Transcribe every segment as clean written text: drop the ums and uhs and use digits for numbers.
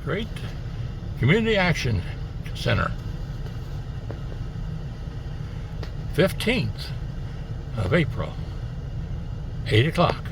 Great Community Action Center. 15th of April, 8 o'clock.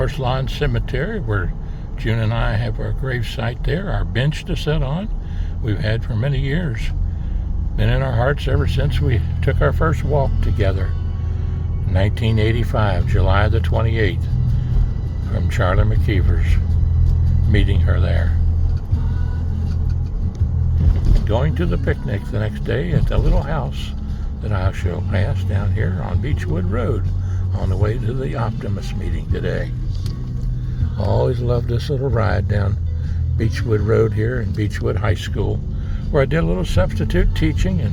Horse Lawn Cemetery, where June and I have our grave site there, our bench to sit on. we've had for many years. Been in our hearts ever since we took our first walk together. 1985, July the 28th, from Charlie McKeever's, meeting her there. Going to the picnic the next day at the little house that I shall pass down here on Beechwood Road on the way to the Optimist meeting today. Always loved this little ride down Beechwood Road here in Beechwood High School, where I did a little substitute teaching and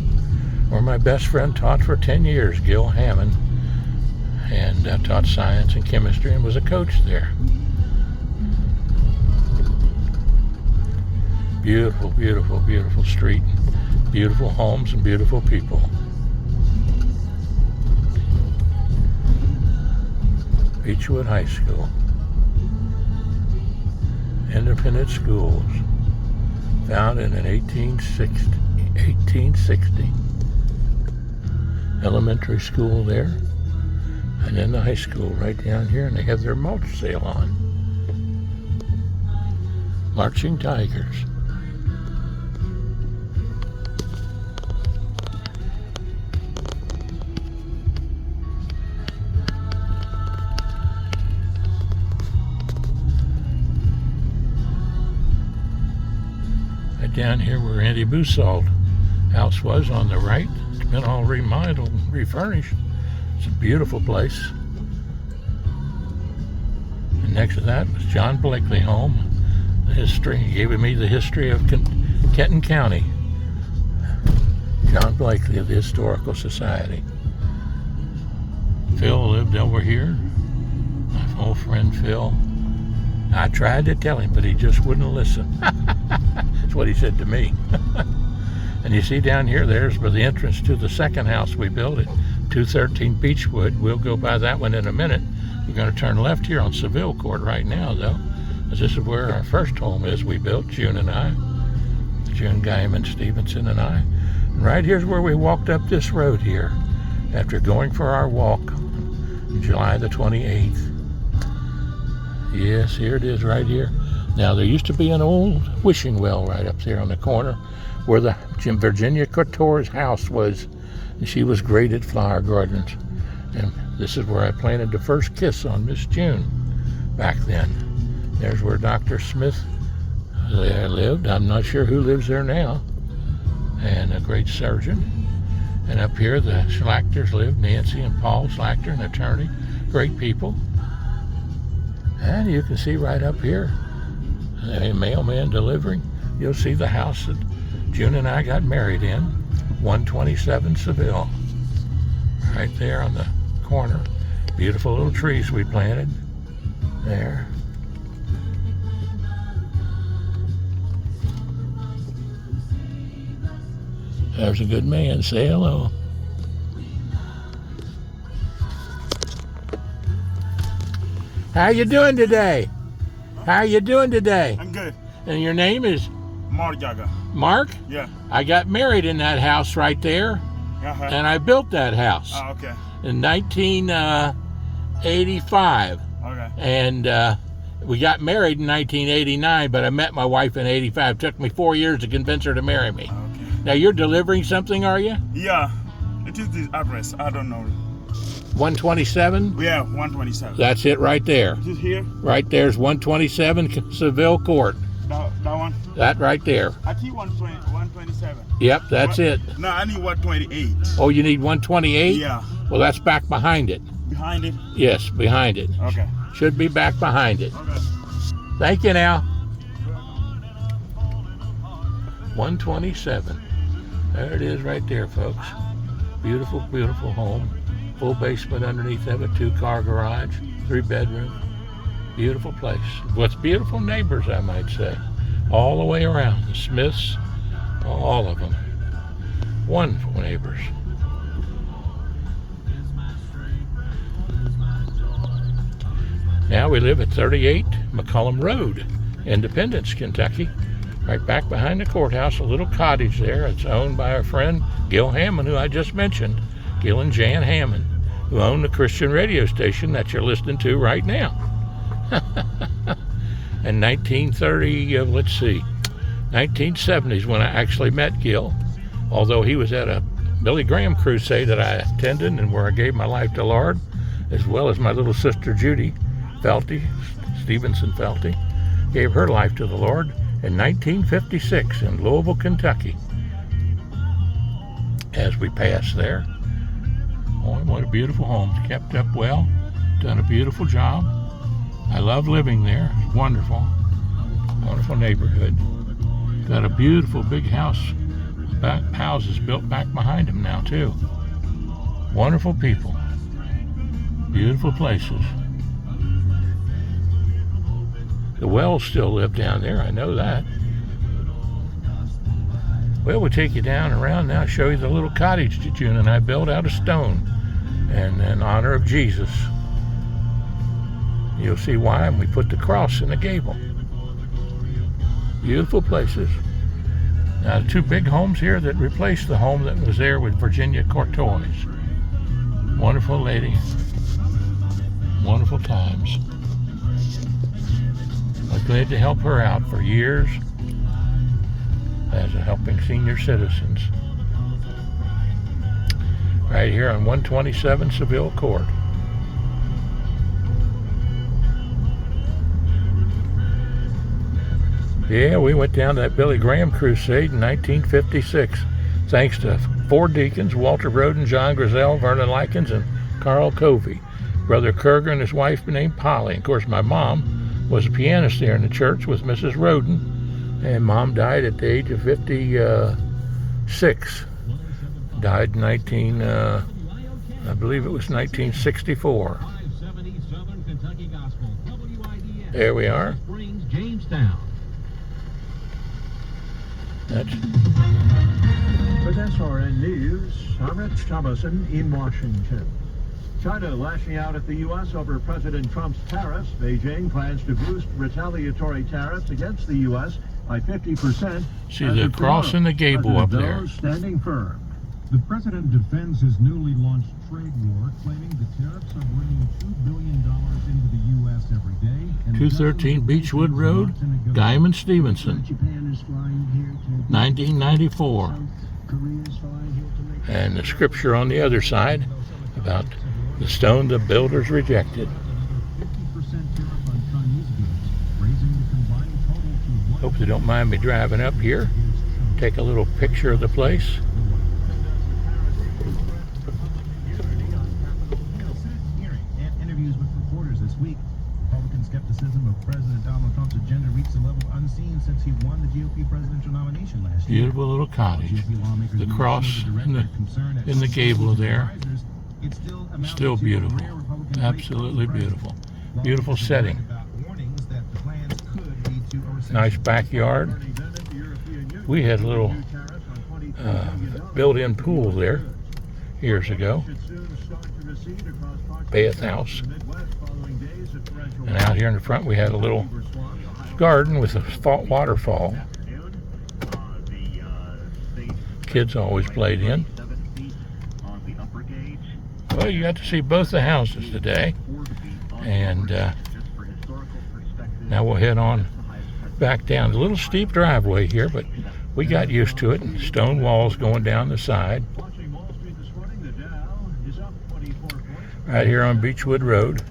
where my best friend taught for 10 years, Gil Hammond, and taught science and chemistry and was a coach there. Beautiful, beautiful, beautiful street, beautiful homes and beautiful people. Beechwood High School. Independent schools, founded in 1860. Elementary school there, and then the high school right down here, and they have their mulch sale on. Marching Tigers. Down here where Andy Boussault house was on the right. It's been all remodeled and refurnished. It's a beautiful place. And next to that was John Blakely home. The history, he gave me the history of Kenton County. John Blakely of the Historical Society. Phil lived over here. My old friend Phil. I tried to tell him, but he just wouldn't listen. That's what he said to me. And you see down here, there's the entrance to the second house we built at 213 Beechwood. We'll go by that one in a minute. We're going to turn left here on Seville Court right now, though, because this is where our first home is. We built, June and I, June Geiman-Stephenson and I. And right here's where we walked up this road here after going for our walk on July the 28th. Yes, here it is right here. Now, there used to be an old wishing well right up there on the corner where the Virginia Couture's house was. And she was great at flower gardens. And this is where I planted the first kiss on Miss June back then. There's where Dr. Smith lived. I'm not sure who lives there now. And a great surgeon. And up here, the Schlachters lived, Nancy and Paul Schlachter, an attorney. Great people. And you can see right up here, a mailman delivering. You'll see the house that June and I got married in, 127 Seville. Right there on the corner. Beautiful little trees we planted there. There's a good man. Say hello. How you doing today? How you doing today? I'm good. And your name is? Mark. Mark? Yeah. I got married in that house right there, and I built that house Okay. in 1985. Okay. And we got married in 1989, but I met my wife in 85. It took me 4 years to convince her to marry me. Okay. Now, you're delivering something, are you? Yeah. It is the address. I don't know. 127? Yeah, 127. That's it right there. Is it here? Right there's 127 Seville Court. That one? That right there. I think 127. Yep, that's it. No, I need 128. Oh, you need 128? Yeah. Well, that's back behind it. Behind it? Yes, behind it. Okay. Should be back behind it. Okay. Thank you now. 127. There it is right there, folks. Beautiful, beautiful home. Full basement underneath of it, 2-car garage, 3-bedroom. Beautiful place. With beautiful neighbors, I might say. All the way around. The Smiths, all of them. Wonderful neighbors. Now we live at 38 McCullum Road, Independence, Kentucky. Right back behind the courthouse, a little cottage there. It's owned by our friend Gil Hammond, who I just mentioned. Gil and Jan Hammond, who own the Christian radio station that you're listening to right now. In 1930, let's see, 1970s when I actually met Gil, although he was at a Billy Graham crusade that I attended and where I gave my life to the Lord, as well as my little sister Judy Felty, Stevenson Felty, gave her life to the Lord in 1956 in Louisville, Kentucky. As we passed there, oh, what a beautiful home, kept up well, done a beautiful job. I love living there. It's wonderful, wonderful neighborhood. Got a beautiful big house, houses built back behind them now too. Wonderful people, beautiful places. The Wells still live down there, I know that. Well, we'll take you down around now, show you the little cottage that June and I built out of stone, and in honor of Jesus. You'll see why, and we put the cross in the gable. Beautiful places. Now, two big homes here that replaced the home that was there with Virginia Courtois. Wonderful lady. Wonderful times. I'm glad to help her out for years as a helping senior citizens. Right here on 127 Seville Court. Yeah, we went down to that Billy Graham crusade in 1956. Thanks to 4 deacons, Walter Roden, John Grizel, Vernon Likens, and Carl Covey. Brother Kerger and his wife named Polly. Of course, my mom was a pianist there in the church with Mrs. Roden. And Mom died at the age of 56. Died in I believe it was 1964. There we are. That's With SRN News, I'm Rich Thomason in Washington. China lashing out at the U.S. over President Trump's tariffs. Beijing plans to boost retaliatory tariffs against the U.S. by 50%. See the cross and the gable up there. Standing firm. The president defends his newly launched trade war, claiming the tariffs are bringing $2 billion into the U.S. every day. 213 Beechwood Road, Geiman-Stephenson, 1994. And the scripture on the other side about the stone the builders rejected. Hope they don't mind me driving up here. Take a little picture of the place. Interviews with reporters this week. Republican skepticism of President Donald Trump's agenda reached a level unseen since he won the GOP presidential nomination last year. Beautiful little cottage. The cross in the gable there. Still beautiful. Absolutely beautiful. Beautiful setting. Nice backyard. We had a little built-in pool there years ago. Bathhouse. And out here in the front we had a little garden with a waterfall. Kids always played in. Well, you got to see both the houses today. And now we'll head on back down. A little steep driveway here, but we got used to it. And stone walls going down the side. Right here on Beechwood Road.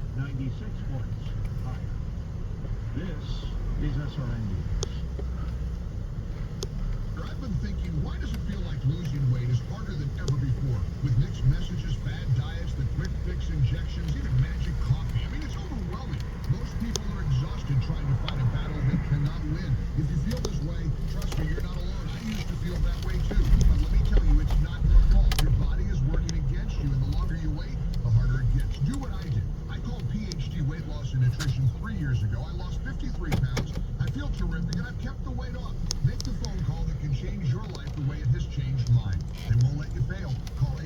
I've been thinking, why does it feel like losing weight is harder than ever before? With mixed messages, bad diets, the quick fix injections, even magic coffee. I mean, it's overwhelming. Most people are exhausted trying to fight a battle they cannot win. If you feel this way, trust me, you're not alone. I used to feel that way too. But let me tell you, it's not your fault. Your body is working against you, and the longer you wait, the harder it gets. Do what I did. I called PhD Weight Loss and Nutrition 3 years ago. I lost 53 pounds. I feel terrific, and I've kept the weight off. Make the phone call that can change your life the way it has changed mine. They won't let you fail. Call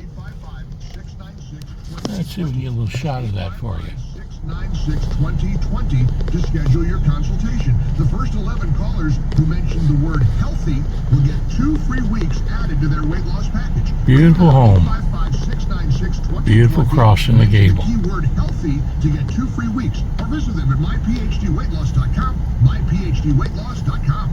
855-696-2020. Let's see if we can get a little shot of that for you. 696-2020 to schedule your consultation. The first 11 callers who mention the word healthy will get 2 free weeks added to their weight loss package. Beautiful home. 855-696-2020. Beautiful cross in the gable. Keyword healthy to get 2 free weeks. Or visit them at myphdweightloss.com. myphdweightloss.com.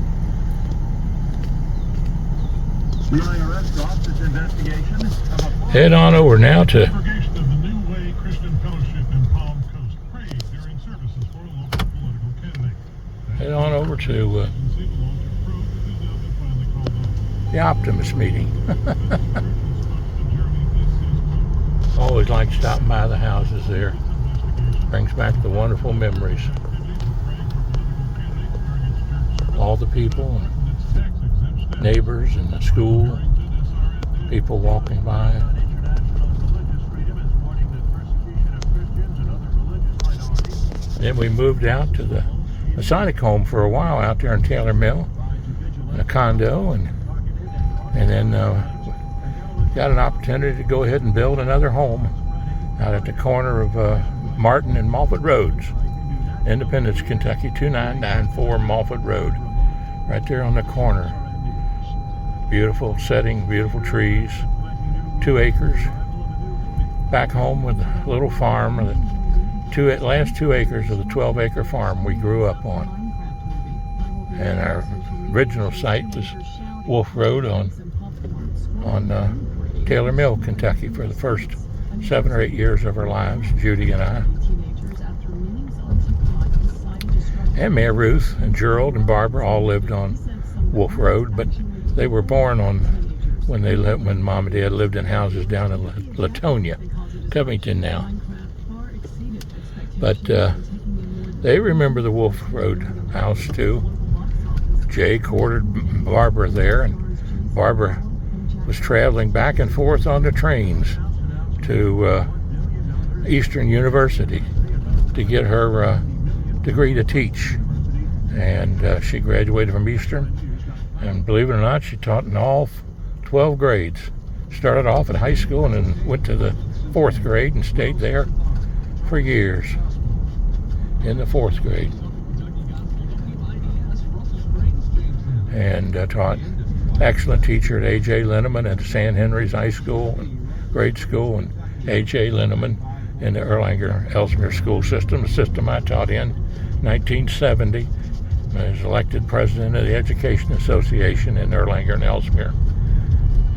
The IRS dropped its investigation of a Head on over now to congregation of the New Way Christian Fellowship in Palm Coast prayed during services for a local political candidate. head on over to the Optimist meeting. Always like stopping by the houses there. Brings back the wonderful memories. All the people, and neighbors, and the school, people walking by. Then we moved out to the Masonic home for a while out there in Taylor Mill, in a condo, and then got an opportunity to go ahead and build another home out at the corner of Martin and Moffett Roads, Independence, Kentucky, 2994 Moffett Road, right there on the corner. Beautiful setting, beautiful trees, 2 acres. Back home with a little farm, the last 2 acres of the 12-acre farm we grew up on. And our original site was Wolf Road on Taylor Mill, Kentucky, for the first 7 or 8 years of our lives, Judy and I. And Mayor Ruth and Gerald and Barbara all lived on Wolf Road, but they were born on when Mom and Dad lived in houses down in Latonia, Covington now. But they remember the Wolf Road house too. Jay courted Barbara there, and Barbara was traveling back and forth on the trains to Eastern University to get her degree to teach. And she graduated from Eastern, and believe it or not, she taught in all 12 grades. Started off at high school and then went to the 4th grade and stayed there for years in the 4th grade. And taught excellent teacher at A.J. Linneman at San Henry's High School and grade school, and A.J. Linneman in the Erlanger-Ellesmere school system, the system I taught in 1970. I was elected president of the Education Association in Erlanger and Ellesmere,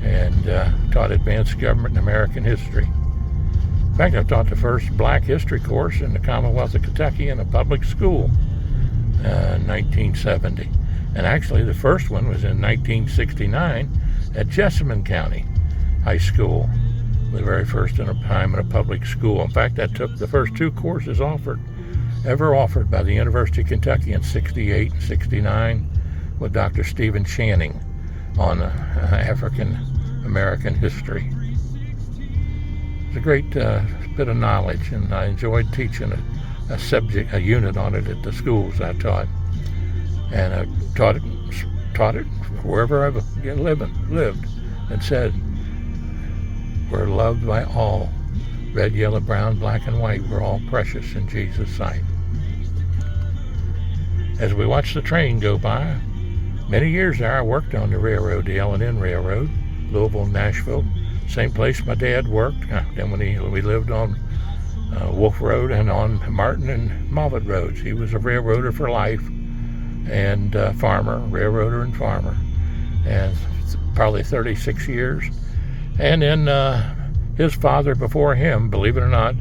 and taught advanced government and American history. In fact, I taught the first black history course in the Commonwealth of Kentucky in a public school in 1970. And actually, the first one was in 1969 at Jessamine County High School, the very first time in a public school. In fact, I took the first 2 courses ever offered by the University of Kentucky in 68 and 69 with Dr. Stephen Channing on African American history. It's a great bit of knowledge, and I enjoyed teaching a unit on it at the schools I taught. And I taught it wherever I lived, and said, we're loved by all. Red, yellow, brown, black, and white, we're all precious in Jesus' sight. As we watched the train go by, many years there I worked on the railroad, the L&N Railroad, Louisville, Nashville, same place my dad worked. Then when we lived on Wolf Road and on Martin and Moffett Roads. He was a railroader for life, and railroader and farmer, and probably 36 years. And then his father before him, believe it or not,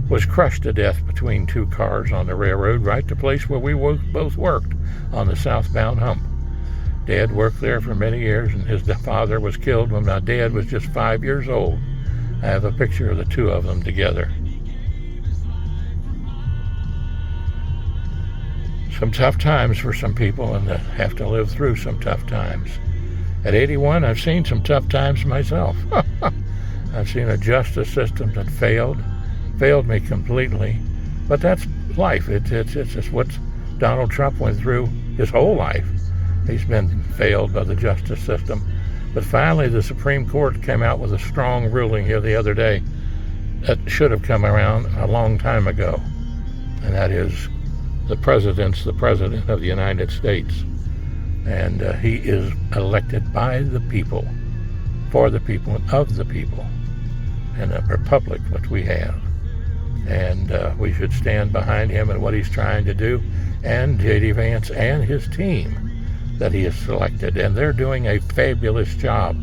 was crushed to death between 2 cars on the railroad, right the place where we both worked, on the southbound hump. Dad worked there for many years, and his father was killed when my dad was just 5 years old. I have a picture of the 2 of them together. Some tough times for some people, and have to live through some tough times. At 81, I've seen some tough times myself. I've seen a justice system that failed me completely. But that's life. It's just what Donald Trump went through his whole life. He's been failed by the justice system. But finally, the Supreme Court came out with a strong ruling here the other day that should have come around a long time ago. And that is, the president's the president of the United States. And he is elected by the people, for the people, and of the people, in a republic which we have. And we should stand behind him and what he's trying to do, and J.D. Vance and his team that he has selected. And they're doing a fabulous job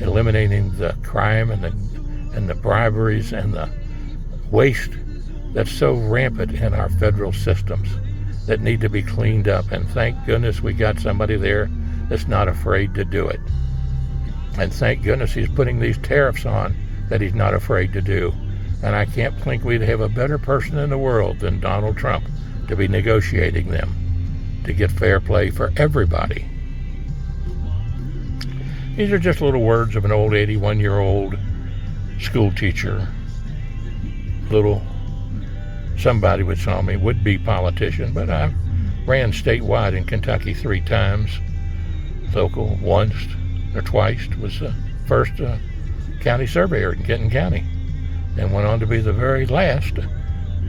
eliminating the crime and the briberies and the waste that's so rampant in our federal systems that need to be cleaned up. And thank goodness we got somebody there that's not afraid to do it. And thank goodness he's putting these tariffs on that he's not afraid to do. And I can't think we'd have a better person in the world than Donald Trump to be negotiating them to get fair play for everybody. These are just little words of an old 81-year-old school teacher, little, somebody would call me, would-be politician, but I ran statewide in Kentucky 3 times, local once or twice, was the first county surveyor in Kenton County, and went on to be the very last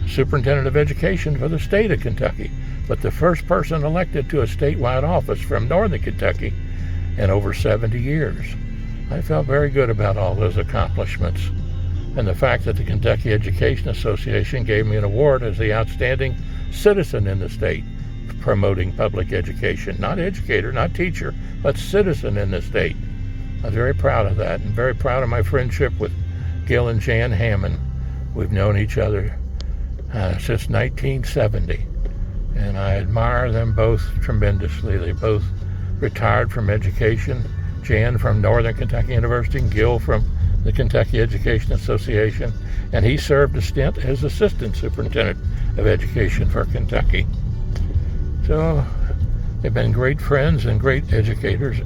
superintendent of education for the state of Kentucky, but the first person elected to a statewide office from northern Kentucky in over 70 years. I felt very good about all those accomplishments, and the fact that the Kentucky Education Association gave me an award as the outstanding citizen in the state, promoting public education. Not educator, not teacher, but citizen in the state. I was very proud of that, and very proud of my friendship with Gil and Jan Hammond. We've known each other since 1970, and I admire them both tremendously. They both retired from education, Jan from Northern Kentucky University and Gil from the Kentucky Education Association, and he served a stint as Assistant Superintendent of Education for Kentucky. So they've been great friends and great educators.